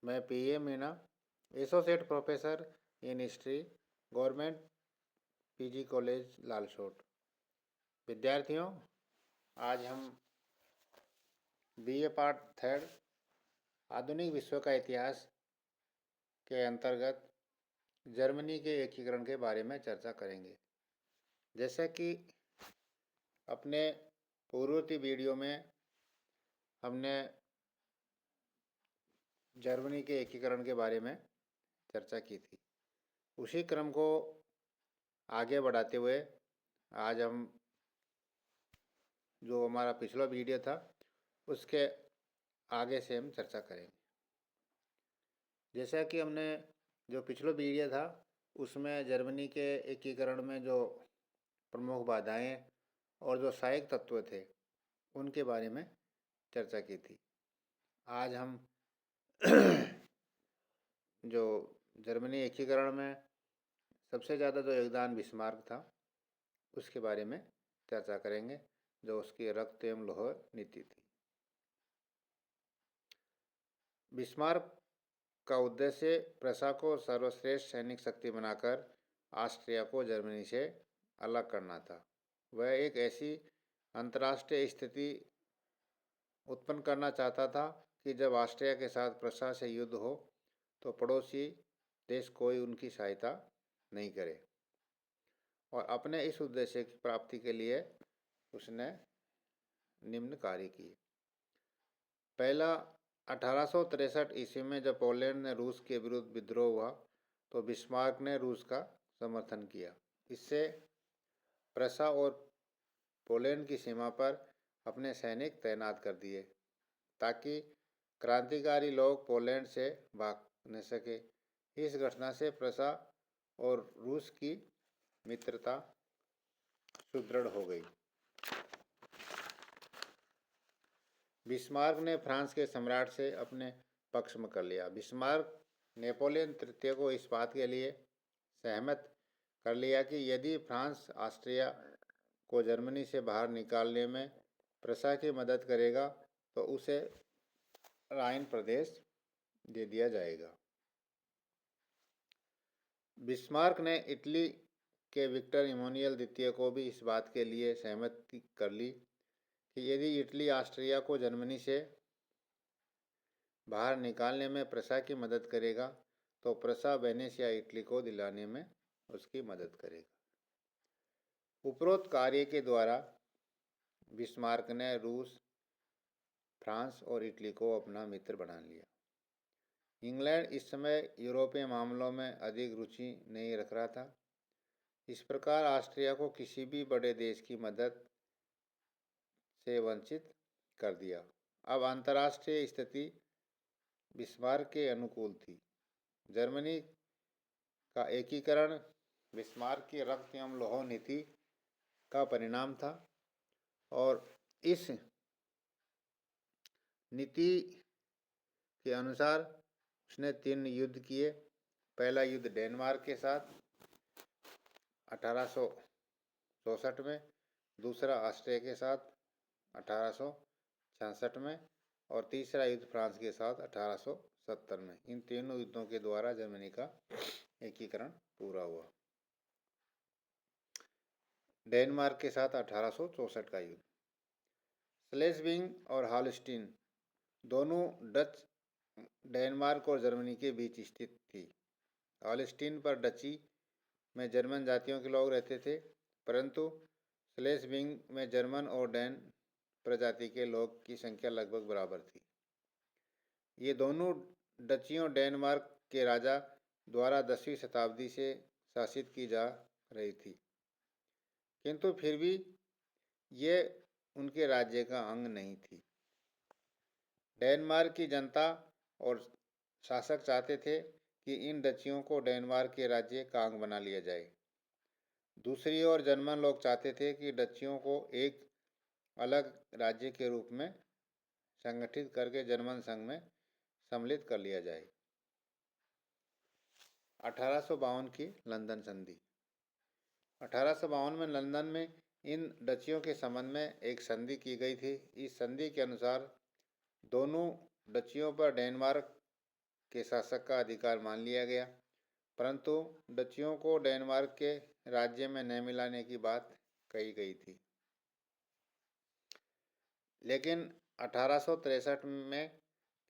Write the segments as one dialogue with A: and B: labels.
A: मैं P.A. Meena, associate professor in history, government PG college Lalsot. विद्यार्थियों, आज हम BA पार्ट 3 आधुनिक विश्व का इतिहास के अंतर्गत जर्मनी के एकीकरण के बारे में चर्चा करेंगे। जैसा कि अपने पूर्ववर्ती वीडियो में हमने जर्मनी के एकीकरण के बारे में चर्चा की थी, उसी क्रम को आगे बढ़ाते हुए आज हम जो हमारा पिछला वीडियो था उसके आगे से हम चर्चा करेंगे। जैसा कि हमने जो पिछला वीडियो था उसमें जर्मनी के एकीकरण में जो प्रमुख बाधाएं और जो सहायक तत्व थे उनके बारे में चर्चा की थी। आज हम जो जर्मनी एकीकरण में सबसे ज़्यादा जो योगदान बिस्मार्क था उसके बारे में चर्चा करेंगे, जो उसकी रक्त एवं लौह नीति थी। बिस्मार्क का उद्देश्य प्रशा को सर्वश्रेष्ठ सैनिक शक्ति बनाकर ऑस्ट्रिया को जर्मनी से अलग करना था। वह एक ऐसी अंतर्राष्ट्रीय स्थिति उत्पन्न करना चाहता था कि जब ऑस्ट्रिया के साथ प्रशा से युद्ध हो तो पड़ोसी देश कोई उनकी सहायता नहीं करे, और अपने इस उद्देश्य की प्राप्ति के लिए उसने निम्न कार्य किए। पहला, 1863 ईस्वी में जब पोलैंड ने रूस के विरुद्ध विद्रोह हुआ तो बिस्मार्क ने रूस का समर्थन किया। इससे प्रशा और पोलैंड की सीमा पर अपने सैनिक तैनात कर दिए ताकि क्रांतिकारी लोग पोलैंड से भाग न सके। इस घटना से प्रशा और रूस की मित्रता सुदृढ़ हो गई। बिस्मार्क ने फ्रांस के सम्राट से अपने पक्ष में कर लिया। बिस्मार्क नेपोलियन तृतीय को इस बात के लिए सहमत कर लिया कि यदि फ्रांस ऑस्ट्रिया को जर्मनी से बाहर निकालने में प्रशा की मदद करेगा तो उसे राइन प्रदेश दे दिया जाएगा। बिस्मार्क ने इटली के विक्टर इमानुएल द्वितीय को भी इस बात के लिए सहमति कर ली कि यदि इटली ऑस्ट्रिया को जर्मनी से बाहर निकालने में प्रशा की मदद करेगा तो प्रशा वेनेशिया इटली को दिलाने में उसकी मदद करेगा। उपरोक्त कार्य के द्वारा बिस्मार्क ने रूस, फ्रांस और इटली को अपना मित्र बना लिया। इंग्लैंड इस समय यूरोपीय मामलों में अधिक रुचि नहीं रख रहा था। इस प्रकार ऑस्ट्रिया को किसी भी बड़े देश की मदद से वंचित कर दिया। अब अंतर्राष्ट्रीय स्थिति बिस्मार्क के अनुकूल थी। जर्मनी का एकीकरण बिस्मार्क की रक्त एवं लौह नीति का परिणाम था, और इस नीति के अनुसार उसने 3 युद्ध किए। पहला युद्ध डेनमार्क के साथ 1864 में, दूसरा ऑस्ट्रिया के साथ 1866 में, और तीसरा युद्ध फ्रांस के साथ 1870 में। इन तीनों युद्धों के द्वारा जर्मनी का एकीकरण पूरा हुआ। डेनमार्क के साथ 1864 का युद्ध। स्लेस्विंग और हॉलस्टीन दोनों डच डेनमार्क और जर्मनी के बीच स्थित थी। हॉलस्टीन पर डची में जर्मन जातियों के लोग रहते थे, परंतु स्लेस्विंग में जर्मन और डैन प्रजाति के लोग की संख्या लगभग बराबर थी। ये दोनों डचियों डेनमार्क के राजा द्वारा 10वीं शताब्दी से शासित की जा रही थी, किंतु फिर भी ये उनके राज्य का अंग नहीं थी। डेनमार्क की जनता और शासक चाहते थे कि इन डचियों को डेनमार्क के राज्य का अंग बना लिया जाए। दूसरी ओर जर्मन लोग चाहते थे कि डचियों को एक अलग राज्य के रूप में संगठित करके जर्मन संघ में सम्मिलित कर लिया जाए। 1852 की लंदन संधि। 1852 में लंदन में इन डचियों के संबंध में एक संधि की गई थी। इस संधि के अनुसार दोनों डचियों पर डेनमार्क के शासक का अधिकार मान लिया गया, परंतु डचियों को डेनमार्क के राज्य में न मिलाने की बात कही गई थी। लेकिन 1863 में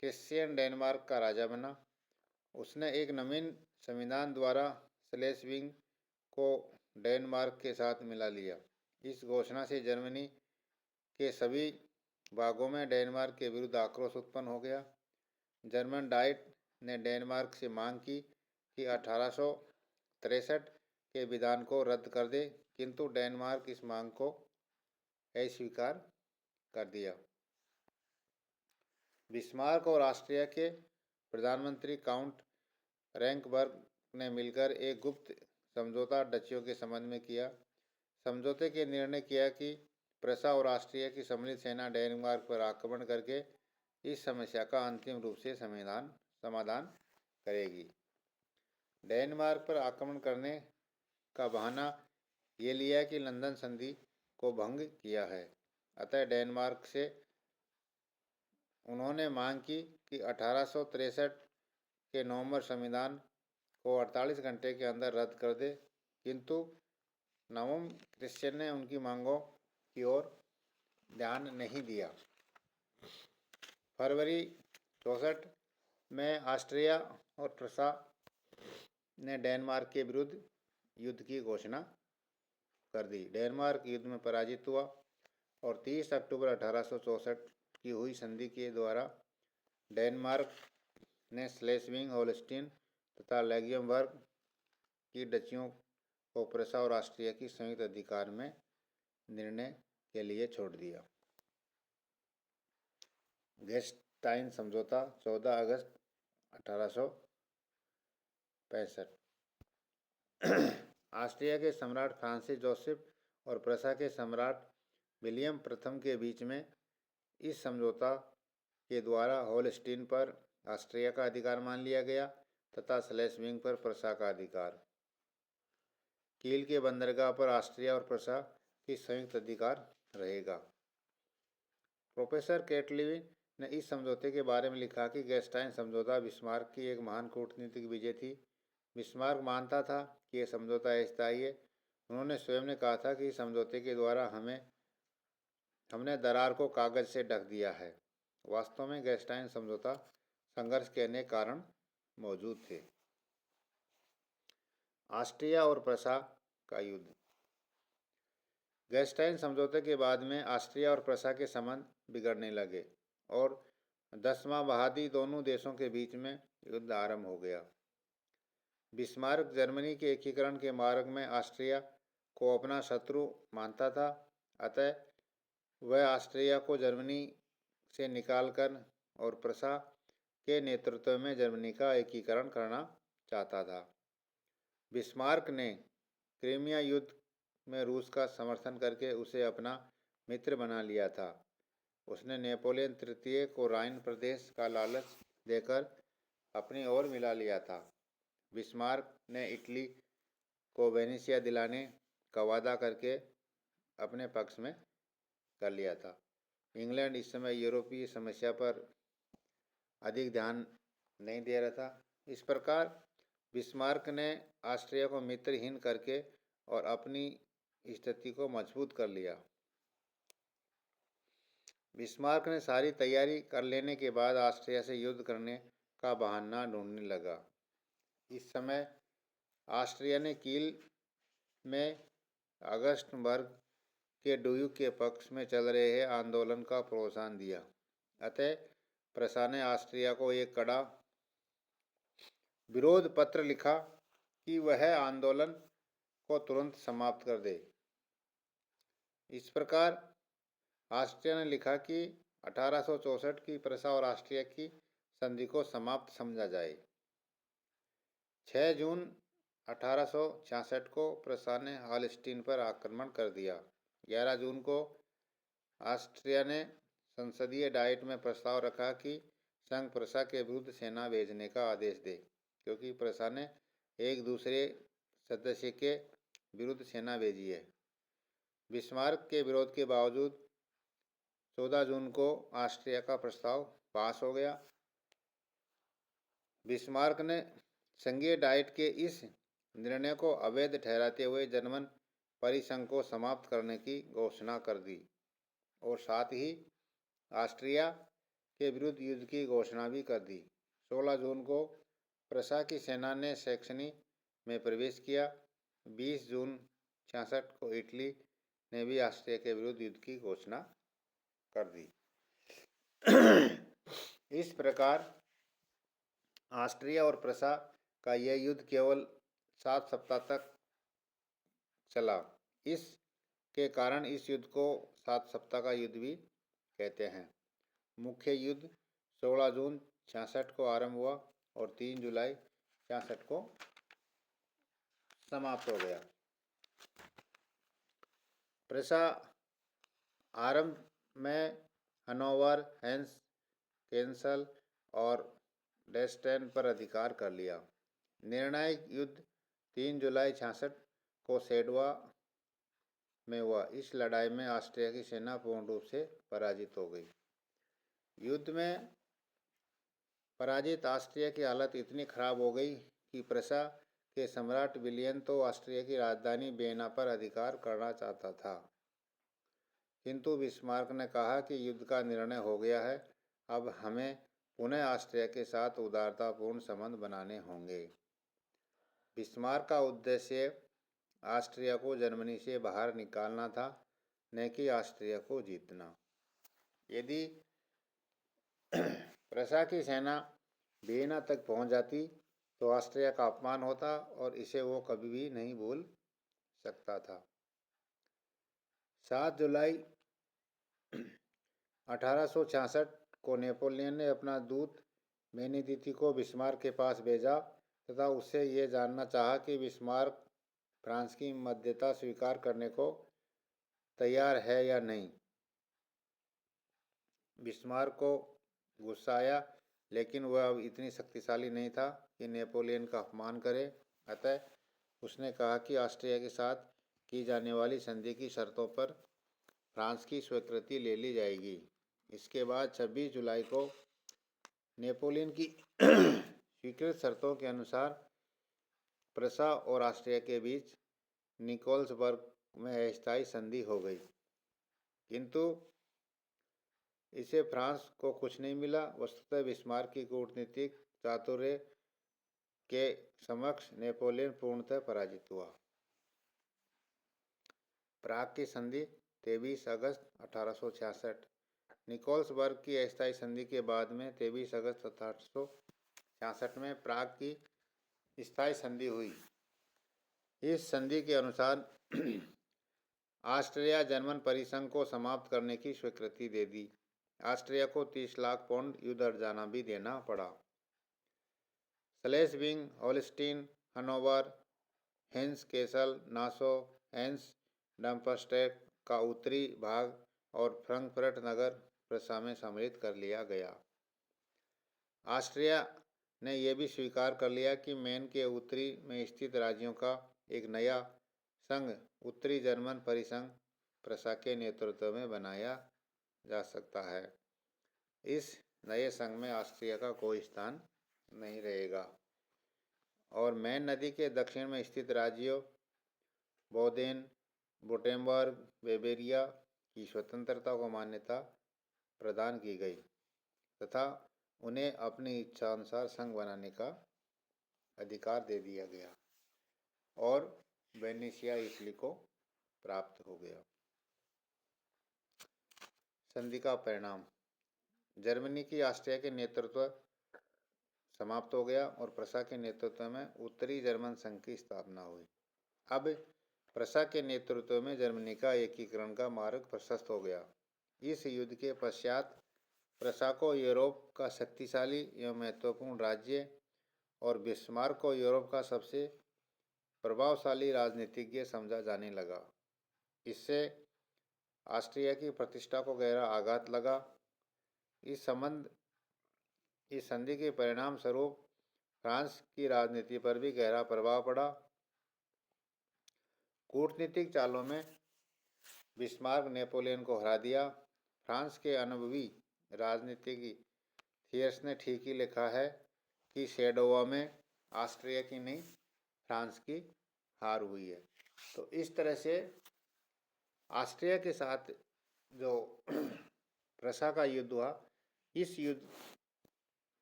A: क्रिश्चियन डेनमार्क का राजा बना। उसने एक नवीन संविधान द्वारा स्लेस्विंग को डेनमार्क के साथ मिला लिया। इस घोषणा से जर्मनी के सभी भागों में डेनमार्क के विरुद्ध आक्रोश उत्पन्न हो गया। जर्मन डाइट ने डेनमार्क से मांग की कि 1863 के विधान को रद्द कर दे, किंतु डेनमार्क इस मांग को अस्वीकार कर दिया। बिस्मार्क और ऑस्ट्रिया के प्रधानमंत्री काउंट रैंकबर्ग ने मिलकर एक गुप्त समझौता डचियों के संबंध में किया। समझौते के निर्णय किया कि प्रूसिया और ऑस्ट्रिया की सम्मिलित सेना डेनमार्क पर आक्रमण करके इस समस्या का अंतिम रूप से समाधान करेगी। डेनमार्क पर आक्रमण करने का बहाना ये लिया कि लंदन संधि को भंग किया है। अतः डेनमार्क से उन्होंने मांग की कि 1863 के नवंबर संविधान को 48 घंटे के अंदर रद्द कर दे, किंतु नवम क्रिश्चियन ने उनकी मांगों की ओर ध्यान नहीं दिया। फरवरी 64 में ऑस्ट्रिया और प्रूसिया ने डेनमार्क के विरुद्ध युद्ध की घोषणा कर दी। डेनमार्क युद्ध में पराजित हुआ और 30 अक्टूबर 1864 की हुई संधि के द्वारा डेनमार्क ने स्लेस्विंग, होल्स्टीन तथा लैक्सेमबर्ग की डचियों को प्रूसिया और ऑस्ट्रिया की संयुक्त अधिकार में निर्णय के लिए छोड़ दिया। गेस्टाइन समझौता 14 अगस्त 1865। ऑस्ट्रिया के सम्राट फ्रांसिस जोसेफ और प्रूसिया के सम्राट विलियम प्रथम के बीच में इस समझौता के द्वारा होल्स्टीन पर ऑस्ट्रिया का अधिकार मान लिया गया तथा स्लेस्विंग पर प्रूसिया का अधिकार। कील के बंदरगाह पर ऑस्ट्रिया और प्रूसिया की संयुक्त अधिकार रहेगा। प्रोफेसर केटलिन ने इस समझौते के बारे में लिखा कि गेस्टाइन समझौता बिस्मार्क की एक महान कूटनीतिक विजय थी। बिस्मार्क मानता था कि यह समझौता अस्थायी है। उन्होंने स्वयं ने कहा था कि इस समझौते के द्वारा हमने दरार को कागज से ढक दिया है। वास्तव में गेस्टाइन समझौता संघर्ष के अनेक कारण मौजूद थे। ऑस्ट्रिया और प्रूसिया का युद्ध। गेस्टाइन समझौते के बाद में ऑस्ट्रिया और प्रूसिया के संबंध बिगड़ने लगे और 10वां बहादी दोनों देशों के बीच में युद्ध आरंभ हो गया। बिस्मार्क जर्मनी के एकीकरण के मार्ग में ऑस्ट्रिया को अपना शत्रु मानता था, अतः वह ऑस्ट्रिया को जर्मनी से निकालकर और प्रूसिया के नेतृत्व में जर्मनी का एकीकरण करना चाहता था। बिस्मार्क ने क्रीमिया युद्ध में रूस का समर्थन करके उसे अपना मित्र बना लिया था। उसने नेपोलियन तृतीय को राइन प्रदेश का लालच देकर अपनी ओर मिला लिया था। बिस्मार्क ने इटली को वेनेशिया दिलाने का वादा करके अपने पक्ष में कर लिया था। इंग्लैंड इस समय यूरोपीय समस्या पर अधिक ध्यान नहीं दे रहा था। इस प्रकार बिस्मार्क ने ऑस्ट्रिया को मित्रहीन करके और अपनी स्थिति को मजबूत कर लिया। बिस्मार्क ने सारी तैयारी कर लेने के बाद ऑस्ट्रिया से युद्ध करने का बहाना ढूंढने लगा। इस समय ऑस्ट्रिया ने कील में ऑगस्टबर्ग के ड्यूक के पक्ष में चल रहे आंदोलन का प्रोत्साहन दिया। अतः प्रूसिया ने ऑस्ट्रिया को एक कड़ा विरोध पत्र लिखा कि वह आंदोलन को तुरंत समाप्त कर दे। इस प्रकार ऑस्ट्रिया ने लिखा कि 1864 की प्रूसिया और ऑस्ट्रिया की संधि को समाप्त समझा जाए। 6 जून 1866 को प्रूसिया ने होल्स्टीन पर आक्रमण कर दिया। 11 जून को ऑस्ट्रिया ने संसदीय डाइट में प्रस्ताव रखा कि संघ प्रूसिया के विरुद्ध सेना भेजने का आदेश दे, क्योंकि प्रूसिया ने एक दूसरे सदस्य के विरुद्ध सेना भेजी है। बिस्मार्क के विरोध के बावजूद 14 जून को ऑस्ट्रिया का प्रस्ताव पास हो गया। बिस्मार्क ने संघीय डाइट के इस निर्णय को अवैध ठहराते हुए जर्मन परिसंघ को समाप्त करने की घोषणा कर दी और साथ ही ऑस्ट्रिया के विरुद्ध युद्ध की घोषणा भी कर दी। 16 जून को प्रशा की सेना ने सैक्सनी में प्रवेश किया। 20 जून 66 को इटली ने भी ऑस्ट्रिया के विरुद्ध युद्ध की घोषणा कर दी। इस प्रकार ऑस्ट्रिया और प्रशा का यह युद्ध केवल 7 सप्ताह तक चला। इसके कारण इस युद्ध को 7 सप्ताह का युद्ध भी कहते हैं। मुख्य युद्ध 16 जून 66 को आरंभ हुआ और 3 जुलाई 66 को समाप्त हो गया। प्रशा आरंभ में हनोवर, हेंस, कैसल और डेस्टेन पर अधिकार कर लिया। निर्णायक युद्ध 3 जुलाई 66 को सेडवा में हुआ। इस लड़ाई में ऑस्ट्रिया की सेना पूर्ण रूप से पराजित हो गई। युद्ध में पराजित ऑस्ट्रिया की हालत इतनी खराब हो गई कि प्रशा के सम्राट विलियम तो ऑस्ट्रिया की राजधानी वियना पर अधिकार करना चाहता था, किंतु बिस्मार्क ने कहा कि युद्ध का निर्णय हो गया है, अब हमें पुनः ऑस्ट्रिया के साथ उदारतापूर्ण संबंध बनाने होंगे। बिस्मार्क का उद्देश्य ऑस्ट्रिया को जर्मनी से बाहर निकालना था, न कि ऑस्ट्रिया को जीतना। यदि प्रशा की सेना वियना तक पहुंच जाती तो ऑस्ट्रिया का अपमान होता और इसे वो कभी भी नहीं भूल सकता था। 7 जुलाई 1866 को नेपोलियन ने अपना दूत बेनिदिती को बिस्मार्क के पास भेजा तथा उससे ये जानना चाहा कि बिस्मार्क फ्रांस की मध्यस्थता स्वीकार करने को तैयार है या नहीं। बिस्मार्क को गुस्सा आया, लेकिन वह अब इतनी शक्तिशाली नहीं था कि नेपोलियन का अपमान करे, अतः उसने कहा कि ऑस्ट्रिया के साथ की जाने वाली संधि की शर्तों पर फ्रांस की स्वीकृति ले ली जाएगी। इसके बाद 26 जुलाई को नेपोलियन की स्वीकृत शर्तों के अनुसार प्रशा और ऑस्ट्रिया के बीच निकोल्सबर्ग में अस्थायी संधि हो गई, किंतु इसे फ्रांस को कुछ नहीं मिला। वस्तुतः बिस्मार्क की कूटनीतिक चातुर्य के समक्ष नेपोलियन पूर्णतः पराजित हुआ। प्राग की संधि 23 अगस्त 1866। निकोल्सबर्ग की अस्थायी संधि के बाद में 23 अगस्त 1866 में प्राग की स्थायी संधि हुई। इस संधि के अनुसार ऑस्ट्रिया जर्मन परिसंघ को समाप्त करने की स्वीकृति दे दी। ऑस्ट्रिया को 30 लाख पाउंड युद्ध हर्जाना भी देना पड़ा। स्लेस्विंग, होल्स्टीन, हनोवर, हेंस, कैसल, नासो, एन्स, डम्पस्टेट का उत्तरी भाग और फ्रैंकफर्ट नगर प्रशा में सम्मिलित कर लिया गया। ऑस्ट्रिया ने यह भी स्वीकार कर लिया कि मैन के उत्तरी में स्थित राज्यों का एक नया संघ उत्तरी जर्मन परिसंघ प्रशा के नेतृत्व में बनाया जा सकता है। इस नए संघ में ऑस्ट्रिया का कोई स्थान नहीं रहेगा और मैन नदी के दक्षिण में स्थित राज्यों बोदेन, वुटेम्बर्ग, बेवेरिया की स्वतंत्रता को मान्यता प्रदान की गई तथा उन्हें अपनी इच्छानुसार संघ बनाने का अधिकार दे दिया गया और वेनेशिया इटली को प्राप्त हो गया। संधि का परिणाम: जर्मनी की ऑस्ट्रिया के नेतृत्व समाप्त हो गया और प्रशा के नेतृत्व में उत्तरी जर्मन संघ की स्थापना हुई। अब प्रशा के नेतृत्व में जर्मनी का एकीकरण का मार्ग प्रशस्त हो गया। इस युद्ध के पश्चात प्रशा को यूरोप का शक्तिशाली एवं महत्वपूर्ण राज्य और बिस्मार्क को यूरोप का सबसे प्रभावशाली राजनीतिज्ञ समझा जाने लगा। इससे ऑस्ट्रिया की प्रतिष्ठा को गहरा आघात लगा। इस संधि के परिणाम स्वरूप फ्रांस की राजनीति पर भी गहरा प्रभाव पड़ा। कूटनीतिक चालों में बिस्मार्क नेपोलियन को हरा दिया। फ्रांस के अनुभवी राजनीतिज्ञ थियर्स ने ठीक ही लिखा है कि सेडोवा में ऑस्ट्रिया की नहीं फ्रांस की हार हुई है। तो इस तरह से ऑस्ट्रिया के साथ जो प्रशा का युद्ध हुआ, इस युद्ध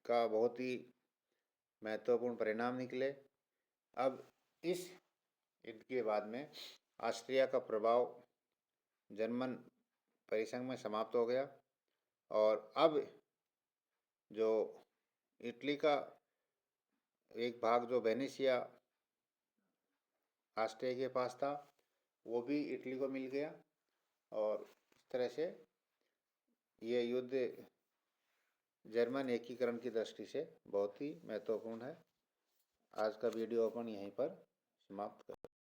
A: का बहुत ही महत्वपूर्ण परिणाम निकले। अब इस युद्ध के बाद में ऑस्ट्रिया का प्रभाव जर्मन परिसंघ में समाप्त हो गया और अब जो इटली का एक भाग जो वेनेशिया ऑस्ट्रिया के पास था वो भी इटली को मिल गया और इस तरह से ये युद्ध जर्मन एकीकरण की दृष्टि से बहुत ही महत्वपूर्ण है। आज का वीडियो अपन यहीं पर समाप्त कर